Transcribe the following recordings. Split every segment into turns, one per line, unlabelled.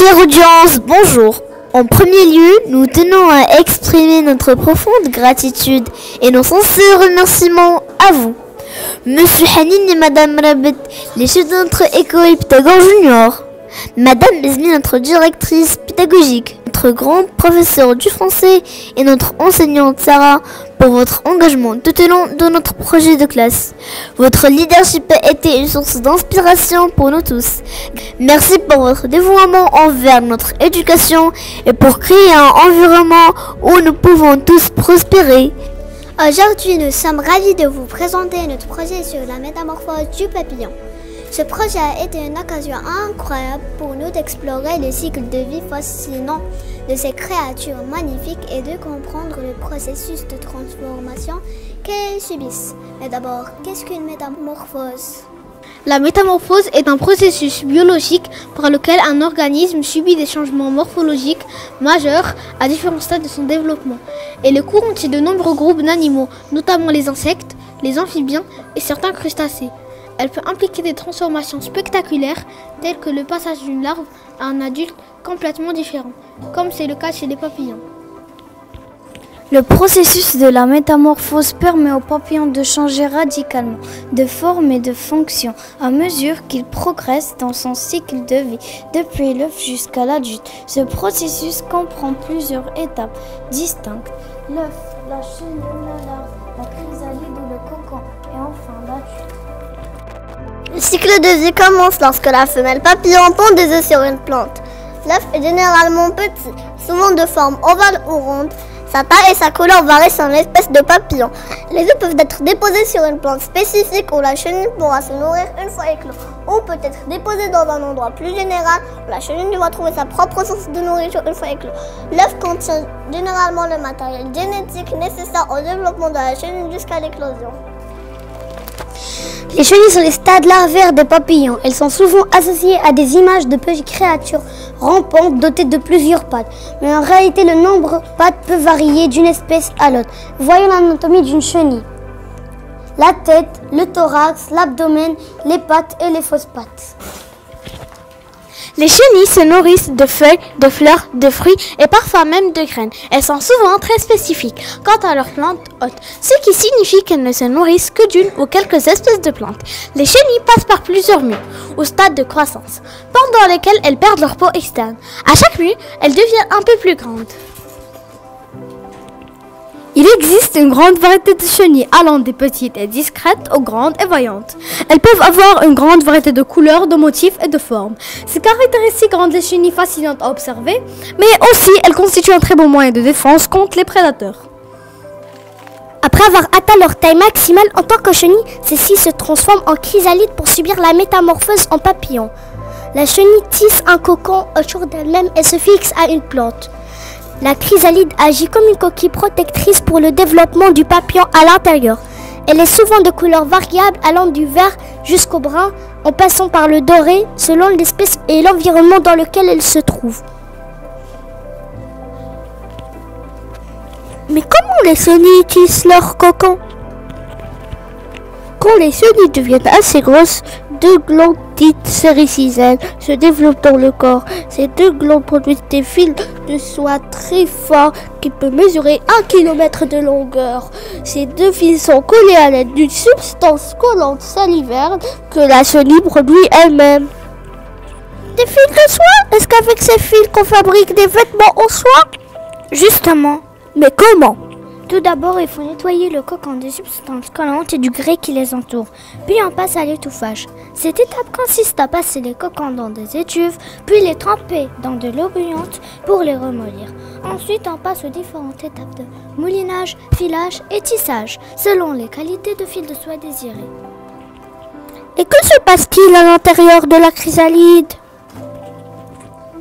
Chère audience, bonjour. En premier lieu, nous tenons à exprimer notre profonde gratitude et nos sincères remerciements à vous, Monsieur Hanin et Madame Rabet, les chefs de notre école Pythagore Junior, Madame Mesmi, notre directrice pédagogique, notre grand professeur du français et notre enseignante Sarah pour votre engagement tout au long de notre projet de classe. Votre leadership a été une source d'inspiration pour nous tous. Merci pour votre dévouement envers notre éducation et pour créer un environnement où nous pouvons tous prospérer.
Aujourd'hui, nous sommes ravis de vous présenter notre projet sur la métamorphose du papillon. Ce projet a été une occasion incroyable pour nous d'explorer le cycle de vie fascinant de ces créatures magnifiques et de comprendre le processus de transformation qu'elles subissent. Mais d'abord, qu'est-ce qu'une métamorphose ?
La métamorphose est un processus biologique par lequel un organisme subit des changements morphologiques majeurs à différents stades de son développement. Elle est courante chez de nombreux groupes d'animaux, notamment les insectes, les amphibiens et certains crustacés. Elle peut impliquer des transformations spectaculaires telles que le passage d'une larve à un adulte complètement différent, comme c'est le cas chez les papillons.
Le processus de la métamorphose permet au papillon de changer radicalement de forme et de fonction à mesure qu'il progresse dans son cycle de vie, depuis l'œuf jusqu'à l'adulte. Ce processus comprend plusieurs étapes distinctes: l'œuf, la chenille, la larve, la chrysalide ou le cocon, et enfin l'adulte.
Le cycle de vie commence lorsque la femelle papillon pond des œufs sur une plante. L'œuf est généralement petit, souvent de forme ovale ou ronde. Sa taille et sa couleur varient selon l'espèce de papillon. Les œufs peuvent être déposés sur une plante spécifique où la chenille pourra se nourrir une fois éclos, ou peut être déposés dans un endroit plus général où la chenille va trouver sa propre source de nourriture une fois éclos. L'œuf contient généralement le matériel génétique nécessaire au développement de la chenille jusqu'à l'éclosion.
Les chenilles sont les stades larvaires des papillons. Elles sont souvent associées à des images de petites créatures rampantes dotées de plusieurs pattes. Mais en réalité, le nombre de pattes peut varier d'une espèce à l'autre. Voyons l'anatomie d'une chenille. La tête, le thorax, l'abdomen, les pattes et les fausses pattes.
Les chenilles se nourrissent de feuilles, de fleurs, de fruits et parfois même de graines. Elles sont souvent très spécifiques quant à leurs plantes hôtes, ce qui signifie qu'elles ne se nourrissent que d'une ou quelques espèces de plantes. Les chenilles passent par plusieurs mues, ou stades de croissance, pendant lesquels elles perdent leur peau externe. À chaque mue, elles deviennent un peu plus grandes.
Il existe une grande variété de chenilles, allant des petites et discrètes aux grandes et voyantes. Elles peuvent avoir une grande variété de couleurs, de motifs et de formes. Ces caractéristiques rendent les chenilles fascinantes à observer, mais aussi elles constituent un très bon moyen de défense contre les prédateurs.
Après avoir atteint leur taille maximale en tant que chenille, celles-ci se transforment en chrysalide pour subir la métamorphose en papillon. La chenille tisse un cocon autour d'elle-même et se fixe à une plante. La chrysalide agit comme une coquille protectrice pour le développement du papillon à l'intérieur. Elle est souvent de couleur variable allant du vert jusqu'au brun en passant par le doré selon l'espèce et l'environnement dans lequel elle se trouve.
Mais comment les chenilles tissent leur cocon ? Quand les chenilles deviennent assez grosses, deux glandes dites séricines se développent dans le corps. Ces deux glandes produisent des fils de soie très forts qui peuvent mesurer 1 km de longueur. Ces deux fils sont collés à l'aide d'une substance collante salivaire que la chenille produit elle-même. Des fils de soie ? Est-ce qu'avec ces fils qu'on fabrique des vêtements en soie ? Justement. Mais comment ?
Tout d'abord, il faut nettoyer le cocon des substances collantes et du grès qui les entoure. Puis on passe à l'étouffage. Cette étape consiste à passer les cocons dans des étuves, puis les tremper dans de l'eau bouillante pour les remollir. Ensuite, on passe aux différentes étapes de moulinage, filage et tissage, selon les qualités de fil de soie désirées.
Et que se passe-t-il à l'intérieur de la chrysalide ?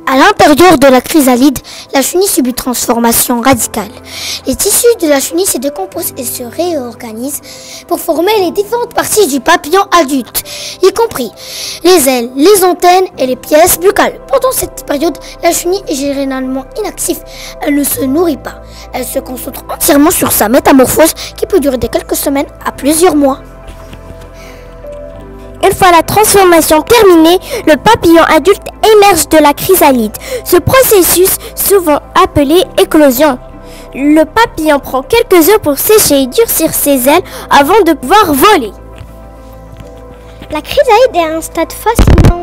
À l'intérieur de la chrysalide, la chenille subit une transformation radicale. Les tissus de la chenille se décomposent et se réorganisent pour former les différentes parties du papillon adulte, y compris les ailes, les antennes et les pièces buccales. Pendant cette période, la chenille est généralement inactive. Elle ne se nourrit pas. Elle se concentre entièrement sur sa métamorphose qui peut durer de quelques semaines à plusieurs mois. Une fois la transformation terminée, le papillon adulte émerge de la chrysalide. Ce processus, souvent appelé éclosion. Le papillon prend quelques heures pour sécher et durcir ses ailes avant de pouvoir voler. La chrysalide est un stade fascinant.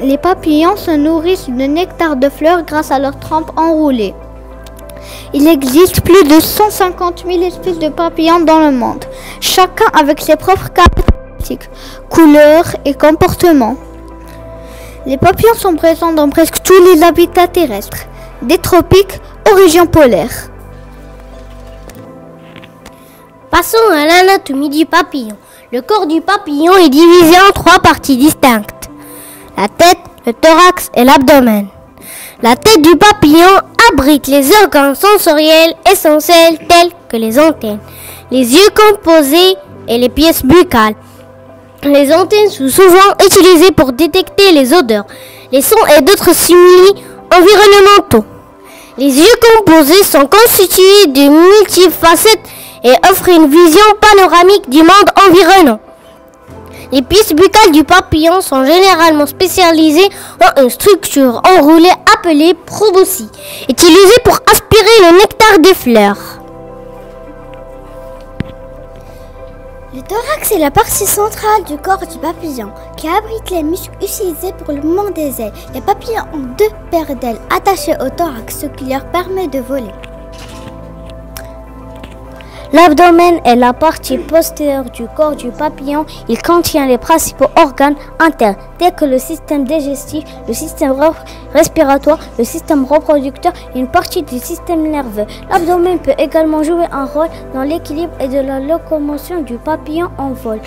Les papillons se nourrissent de nectar de fleurs grâce à leurs trempes enroulées. Il existe plus de 150 000 espèces de papillons dans le monde, chacun avec ses propres caractéristiques, couleurs et comportements. Les papillons sont présents dans presque tous les habitats terrestres, des tropiques aux régions polaires.
Passons à l'anatomie du papillon. Le corps du papillon est divisé en 3 parties distinctes. La tête, le thorax et l'abdomen. La tête du papillon abrite les organes sensoriels essentiels tels que les antennes, les yeux composés et les pièces buccales. Les antennes sont souvent utilisées pour détecter les odeurs, les sons et d'autres stimuli environnementaux. Les yeux composés sont constitués de multifacettes et offrent une vision panoramique du monde environnant. Les pièces buccales du papillon sont généralement spécialisées en une structure enroulée appelée proboscis, utilisée pour aspirer le nectar des fleurs. Le thorax est la partie centrale du corps du papillon qui abrite les muscles utilisés pour le mouvement des ailes. Les papillons ont 2 paires d'ailes attachées au thorax, ce qui leur permet de voler. L'abdomen est la partie postérieure du corps du papillon. Il contient les principaux organes internes, tels que le système digestif, le système respiratoire, le système reproducteur et une partie du système nerveux. L'abdomen peut également jouer un rôle dans l'équilibre et de la locomotion du papillon en vol.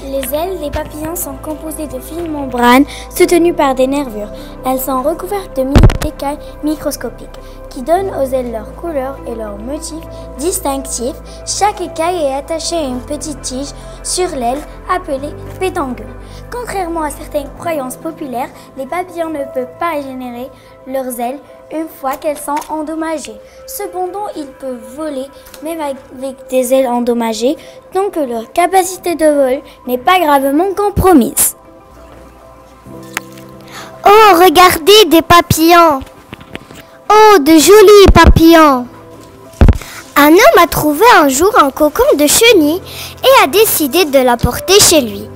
Les ailes des papillons sont composées de fines membranes soutenues par des nervures. Elles sont recouvertes de écailles microscopiques qui donnent aux ailes leur couleur et leur motif distinctif. Chaque écaille est attachée à une petite tige sur l'aile appelée pédangule. Contrairement à certaines croyances populaires, les papillons ne peuvent pas régénérer leurs ailes une fois qu'elles sont endommagées. Cependant, ils peuvent voler même avec des ailes endommagées tant que leur capacité de vol n'est pas gravement compromise.
Oh, regardez des papillons! Oh, de jolis papillons! Un homme a trouvé un jour un cocon de chenille et a décidé de l'apporter chez lui.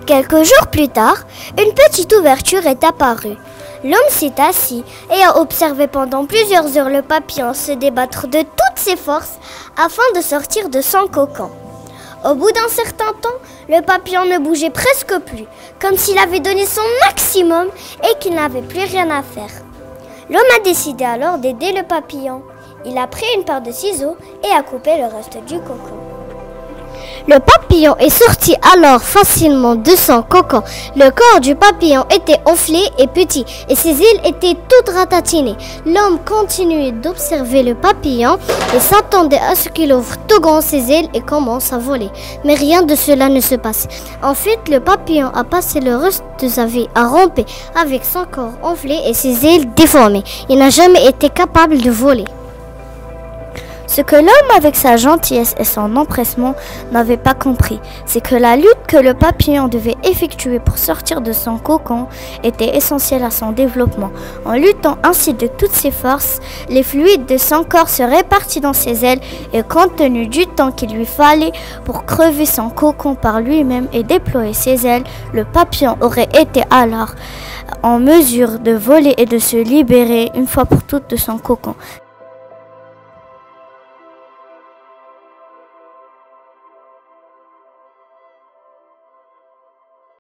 Quelques jours plus tard, une petite ouverture est apparue. L'homme s'est assis et a observé pendant plusieurs heures le papillon se débattre de toutes ses forces afin de sortir de son cocon. Au bout d'un certain temps, le papillon ne bougeait presque plus, comme s'il avait donné son maximum et qu'il n'avait plus rien à faire. L'homme a décidé alors d'aider le papillon. Il a pris une paire de ciseaux et a coupé le reste du cocon. Le papillon est sorti alors facilement de son cocon. Le corps du papillon était enflé et petit et ses ailes étaient toutes ratatinées. L'homme continuait d'observer le papillon et s'attendait à ce qu'il ouvre tout grand ses ailes et commence à voler. Mais rien de cela ne se passe. En fait, le papillon a passé le reste de sa vie à ramper avec son corps enflé et ses ailes déformées. Il n'a jamais été capable de voler. Ce que l'homme, avec sa gentillesse et son empressement, n'avait pas compris, c'est que la lutte que le papillon devait effectuer pour sortir de son cocon était essentielle à son développement. En luttant ainsi de toutes ses forces, les fluides de son corps se répartissent dans ses ailes et compte tenu du temps qu'il lui fallait pour crever son cocon par lui-même et déployer ses ailes, le papillon aurait été alors en mesure de voler et de se libérer une fois pour toutes de son cocon.